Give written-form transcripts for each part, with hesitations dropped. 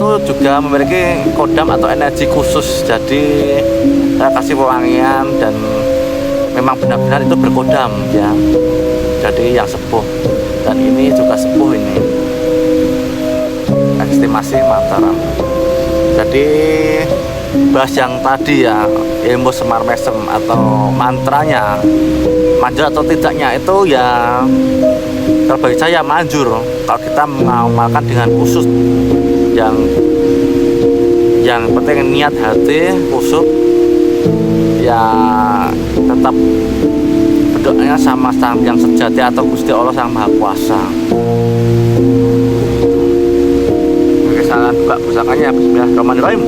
itu juga memiliki kodam atau energi khusus. Jadi saya kasih pewangian dan memang benar-benar itu berkodam ya. Jadi yang sepuh, dan ini juga sepuh ini. Estimasi Mataram. Jadi bahas yang tadi ya, ilmu Semar Mesem atau mantranya manjur atau tidaknya itu ya, kalau bagi saya manjur kalau kita mengamalkan dengan khusus. Yang penting niat hati khusyuk ya, tetap berdoanya sama Sang Yang Sejati atau Gusti Allah Sang Maha Kuasa. Oke, saya buka pusakanya. Bismillahirrahmanirrahim.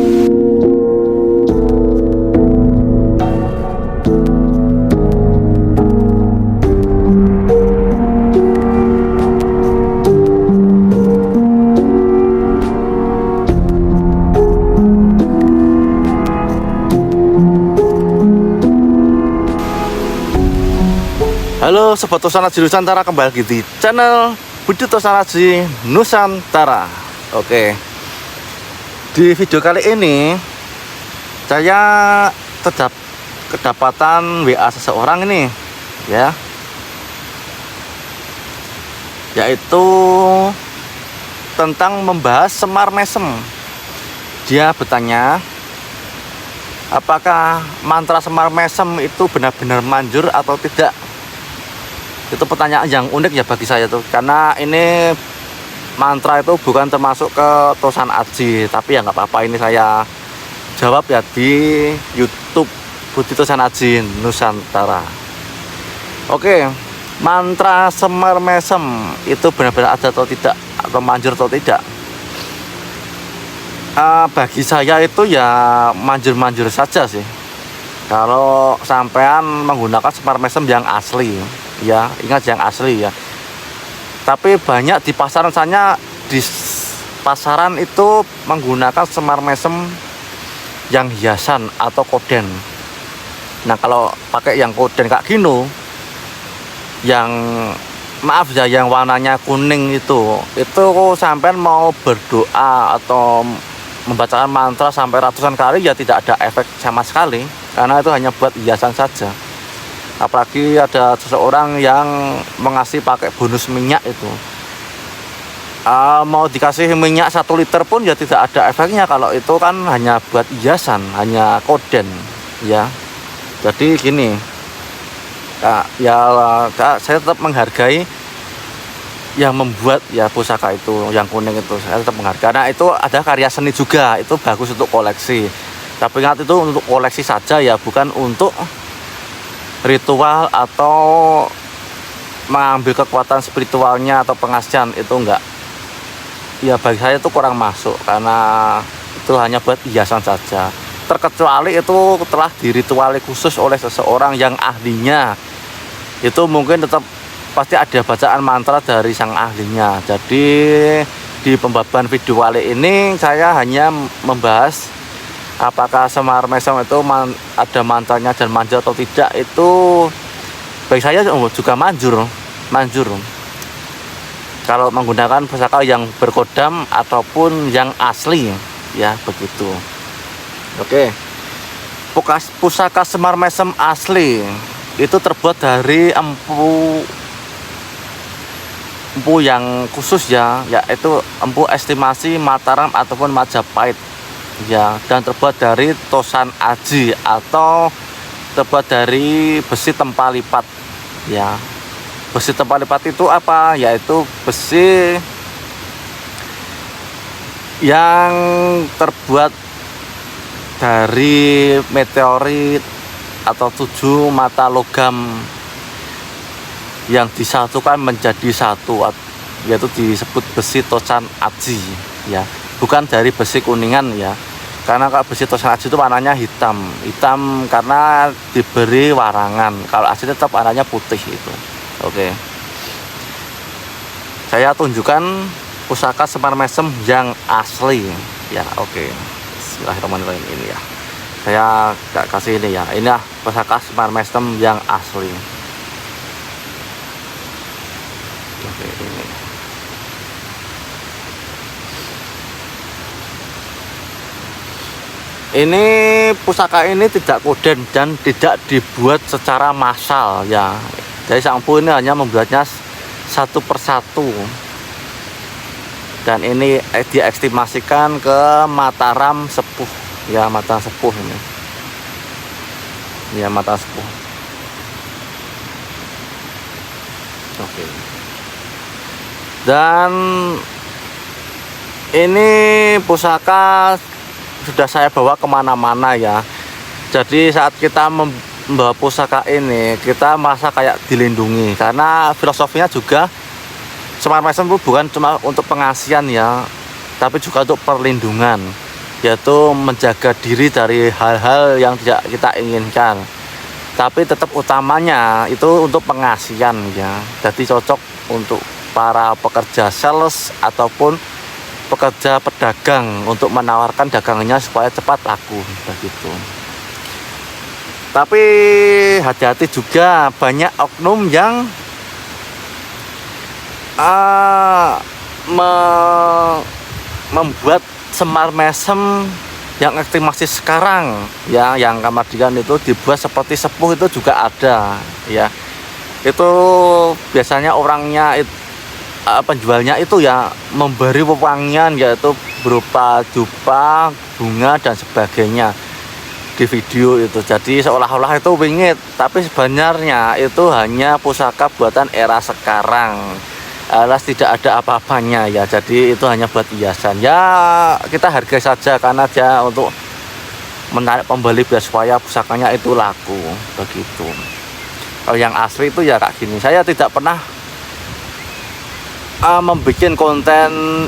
Halo Sobat Tosanaji Nusantara, kembali lagi di channel Budi Tosanaji Nusantara. Oke, di video kali ini saya kedapatan WA seseorang ini ya, yaitu tentang membahas Semar Mesem. Dia bertanya, apakah mantra Semar Mesem itu benar-benar manjur atau tidak? Itu pertanyaan yang unik ya bagi saya tuh, karena ini mantra itu bukan termasuk ke Tosan Aji, tapi ya nggak apa-apa, ini saya jawab ya di YouTube Budi Tosan Aji Nusantara. Oke, mantra Semar Mesem itu benar-benar ada atau tidak, atau manjur atau tidak? Bagi saya itu ya manjur-manjur saja sih, kalau sampean menggunakan Semar Mesem yang asli ya, ingat yang asli ya. Tapi banyak di pasaran, misalnya di pasaran itu menggunakan Semar Mesem yang hiasan atau koden. Nah, kalau pakai yang koden Kak Gino, yang maaf ya, yang warnanya kuning itu sampean mau berdoa atau membacakan mantra sampai ratusan kali ya tidak ada efek sama sekali, karena itu hanya buat hiasan saja. Apalagi ada seseorang yang mengasih pakai bonus minyak itu, mau dikasih minyak 1 liter pun ya tidak ada efeknya, kalau itu kan hanya buat hiasan, hanya koden ya. Jadi gini ya, saya tetap menghargai yang membuat ya pusaka itu yang kuning itu, saya tetap menghargai karena itu ada karya seni juga, itu bagus untuk koleksi. Tapi ingat, itu untuk koleksi saja ya, bukan untuk ritual atau mengambil kekuatan spiritualnya atau pengasihan, itu enggak ya. Bagi saya itu kurang masuk, karena itu hanya buat hiasan saja, terkecuali itu telah dirituali khusus oleh seseorang yang ahlinya. Itu mungkin tetap pasti ada bacaan mantra dari sang ahlinya. Jadi di pembahasan video kali ini saya hanya membahas apakah Semar Mesem itu ada mantranya dan manjur atau tidak. Itu bagi saya juga manjur kalau menggunakan pusaka yang berkodam ataupun yang asli ya, begitu. Oke, pusaka Semar Mesem asli itu terbuat dari empu yang khusus ya, yaitu empu estimasi Mataram ataupun Majapahit ya, dan terbuat dari Tosan Aji atau terbuat dari besi tempalipat ya. Besi tempalipat itu apa? Yaitu besi yang terbuat dari meteorit atau 7 mata logam yang disatukan menjadi satu, yaitu disebut besi Tosan Aji ya, bukan dari besi kuningan ya. Karena kalau besi Tosan Aji itu warnanya hitam karena diberi warangan. Kalau asli tetap warnanya putih itu. Oke, saya tunjukkan pusaka Semar Mesem yang asli ya. Oke, bismillahirrahmanirrahim. Ini ya, saya kasih ini ya, ini ya pusaka Semar Mesem yang asli. Oke, ini Ini pusaka ini tidak koden dan tidak dibuat secara massal ya. Jadi Sang Empu ini hanya membuatnya satu persatu. Dan ini diestimasikan ke Mataram Sepuh ya, Mataram Sepuh ini. Ya, Mataram Sepuh. Oke. Dan ini pusaka sudah saya bawa kemana-mana ya. Jadi saat kita membawa pusaka ini, kita merasa kayak dilindungi, karena filosofinya juga Semar Mesem itu bukan cuma untuk pengasihan ya, tapi juga untuk perlindungan, yaitu menjaga diri dari hal-hal yang tidak kita inginkan. Tapi tetap utamanya itu untuk pengasihan ya. Jadi cocok untuk para pekerja sales ataupun pekerja pedagang untuk menawarkan dagangannya supaya cepat laku begitu. Tapi hati-hati juga, banyak oknum yang membuat Semar Mesem yang estimasi sekarang ya, yang Kamardikan itu dibuat seperti sepuh itu juga ada ya. Itu biasanya orangnya penjualnya itu ya memberi wewangian, yaitu berupa dupa, bunga dan sebagainya di video itu. Jadi seolah-olah itu wingit, tapi sebenarnya itu hanya pusaka buatan era sekarang, alias tidak ada apa-apanya ya. Jadi itu hanya buat hiasan ya, kita hargai saja karena dia untuk menarik pembeli biar supaya pusakanya itu laku begitu. Kalau yang asli itu ya kayak gini. Saya tidak pernah membuat konten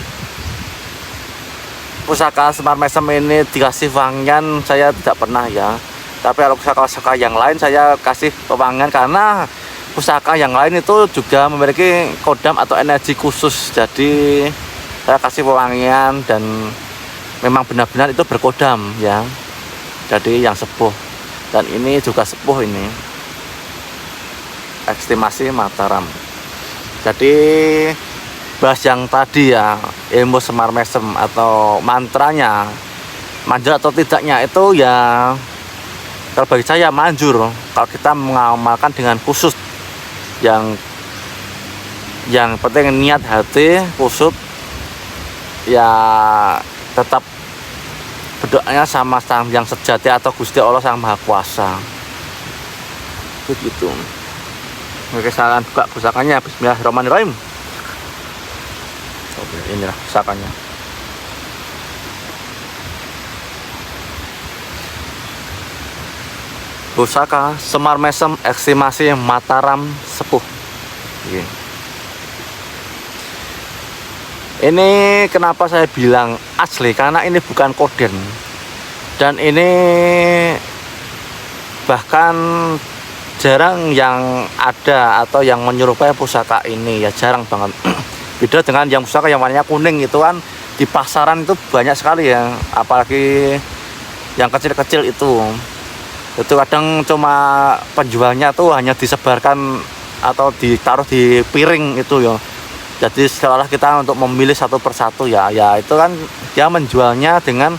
pusaka Semar Mesem ini dikasih wangian, saya tidak pernah ya. Tapi kalau pusaka yang lain saya kasih pewangian, karena pusaka yang lain itu juga memiliki kodam atau energi khusus. Jadi saya kasih pewangian dan memang benar-benar itu berkodam ya. Jadi yang sepuh, dan ini juga sepuh ini, estimasi Mataram. Jadi bahas yang tadi ya, ilmu Semar Mesem atau mantranya manjur atau tidaknya itu ya, kalau bagi saya manjur kalau kita mengamalkan dengan khusus. Yang penting niat hati khusus ya, tetap berdoanya sama Sang yang sejati atau Gusti Allah Sang Maha Kuasa begitu. Oke, saya akan buka pusakanya. Bismillahirrahmanirrahim. Oke, inilah pusakanya. Pusaka Semar Mesem estimasi Mataram Sepuh. Ini kenapa saya bilang asli, karena ini bukan koden, dan ini bahkan jarang yang ada atau yang menyerupai pusaka ini ya, jarang banget. Beda dengan yang pusaka yang warnanya kuning itu kan di pasaran itu banyak sekali ya, apalagi yang kecil-kecil itu kadang cuma penjualnya tuh hanya disebarkan atau ditaruh di piring itu ya. Jadi setelah kita untuk memilih satu persatu ya itu kan dia menjualnya dengan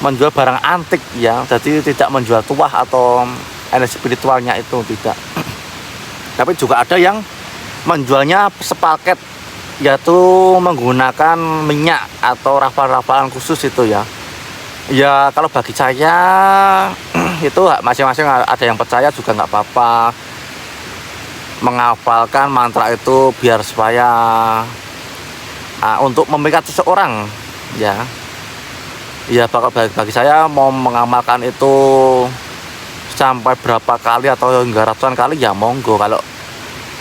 menjual barang antik ya, jadi tidak menjual tuah atau energi spiritualnya itu tidak. Tapi juga ada yang menjualnya sepaket, yaitu menggunakan minyak atau rafal-rafalan khusus itu ya. Ya kalau bagi saya itu masing-masing, ada yang percaya juga nggak apa-apa menghafalkan mantra itu biar supaya untuk memikat seseorang ya. Ya bagi saya mau mengamalkan itu sampai berapa kali atau hingga ratusan kali ya monggo, kalau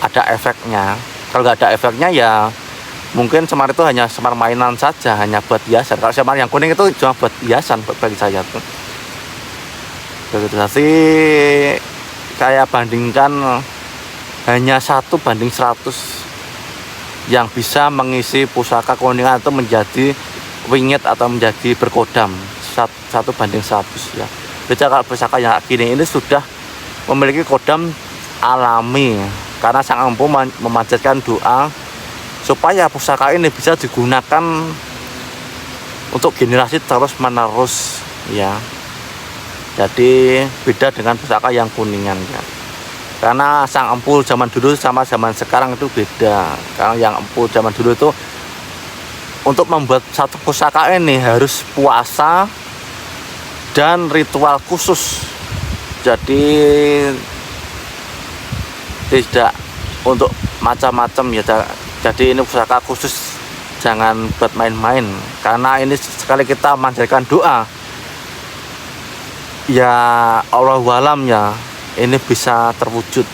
ada efeknya. Kalau nggak ada efeknya ya mungkin Semar itu hanya Semar mainan saja, hanya buat hiasan. Kalau Semar yang kuning itu cuma buat hiasan bagi saya tuh. Begitu sih, saya bandingkan hanya 1:100 yang bisa mengisi pusaka kuningan itu menjadi wingit atau menjadi berkodam, 1:100 ya. Beda kalau pusaka yang gini ini sudah memiliki kodam alami, karena Sang Empu memanjatkan doa supaya pusaka ini bisa digunakan untuk generasi terus menerus ya. Jadi beda dengan pusaka yang kuningan ya. Karena sang empul zaman dulu sama zaman sekarang itu beda. Karena yang empul zaman dulu itu untuk membuat satu pusaka ini harus puasa dan ritual khusus. Jadi tidak untuk macam-macam ya. Jadi ini pusaka khusus, jangan buat main-main. Karena ini sekali kita manjatkan doa, ya Allah walam ya, ini bisa terwujud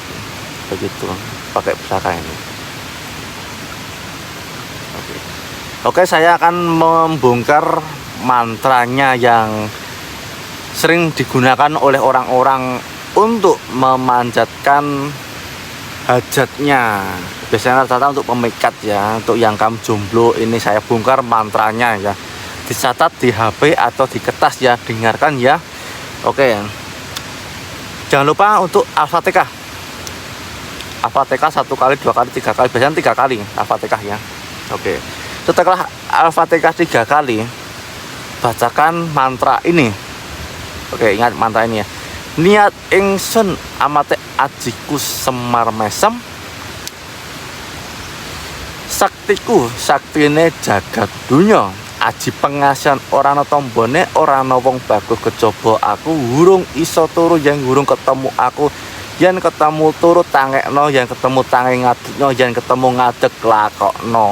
begitu pakai pusaka ini. Oke, saya akan membongkar mantranya yang sering digunakan oleh orang-orang untuk memanjatkan hajatnya. Biasanya rata-rata untuk pemikat ya. Untuk yang kaum jomblo ini saya bongkar mantranya ya. Dicatat di HP atau di kertas ya, dengarkan ya. Oke. Jangan lupa untuk Al-Fatihah. Al-Fatihah 1 kali, 2 kali, 3 kali, biasanya 3 kali Al-Fatihah ya. Oke. Setelah Al-Fatihah 3 kali, bacakan mantra ini. Oke, ingat mantra ini ya. Niat ingsun amate ajiku Semar Mesem, saktiku saktine jagat dunya, aji pengasihan ora ana tombone, ora ana wong bagus kejaba aku, urung iso turu yen urung ketemu aku, yen ketemu turu tangekno, yen ketemu tange ngadekno, yen ketemu ngadeg lakokno.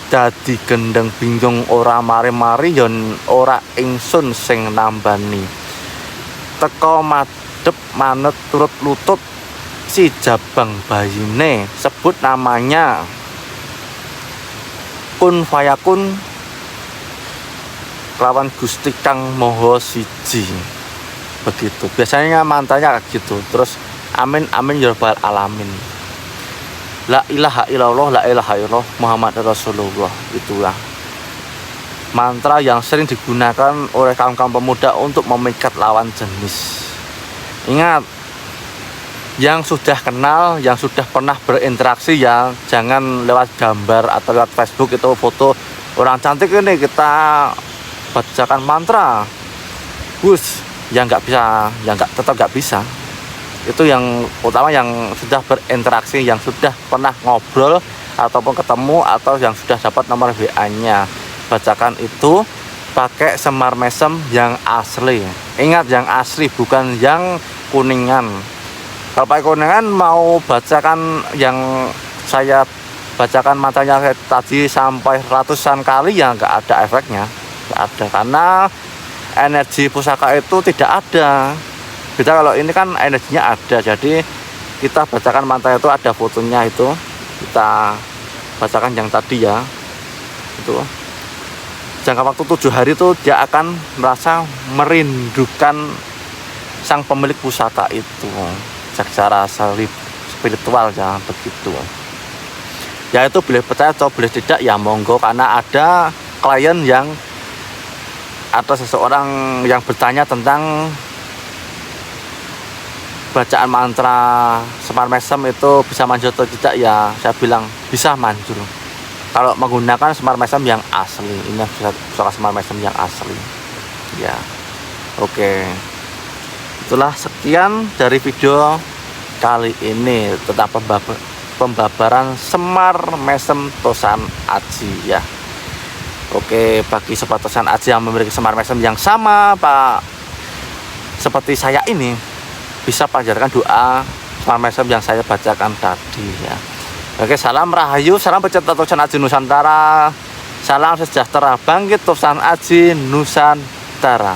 Dadi gendeng bingung ora mari-mari yen ora ingsun sing nambani. Teko madhep manut turut lutut si jabang bayine, sebut namanya kun fayakun kelawan Gusti Kang Maha Siji. Begitu biasanya mantranya kayak gitu. Terus amin amin ya rabbal alamin, la ilaha illallah, la ilaha illallah Muhammad Rasulullah. Itulah mantra yang sering digunakan oleh kaum-kaum pemuda untuk memikat lawan jenis. Ingat, yang sudah kenal, yang sudah pernah berinteraksi ya, jangan lewat gambar atau lewat Facebook itu foto orang cantik ini kita bacakan mantra. Yang nggak bisa, yang tetap nggak bisa. Itu yang utama yang sudah berinteraksi, yang sudah pernah ngobrol ataupun ketemu, atau yang sudah dapat nomor WA-nya. Bacakan itu pakai Semar Mesem yang asli. Ingat, yang asli, bukan yang kuningan. Kalau pakai kuningan mau bacakan yang saya bacakan mantranya tadi sampai ratusan kali ya nggak ada efeknya, nggak ada, karena energi pusaka itu tidak ada. Beda kalau ini kan energinya ada. Jadi kita bacakan mantra itu ada fotonya, itu kita bacakan yang tadi ya. Itu jangka waktu 7 hari itu dia akan merasa merindukan sang pemilik pusaka itu secara spiritual ya, begitu ya. Itu boleh percaya atau boleh tidak ya monggo, karena ada klien yang atau seseorang yang bertanya tentang bacaan mantra Semar Mesem itu bisa manjur atau tidak ya. Saya bilang bisa manjur kalau menggunakan Semar Mesem yang asli. Ini pusaka Semar Mesem yang asli ya. Oke, itulah sekian dari video kali ini tentang pembabaran Semar Mesem Tosan Aji ya. Oke, bagi sobat Tosan Aji yang memiliki Semar Mesem yang sama Pak seperti saya ini, bisa panjatkan doa Semar Mesem yang saya bacakan tadi ya. Oke, salam rahayu, salam pecinta Tosan Aji Nusantara, salam sejahtera, bangkit Tosan Aji Nusantara.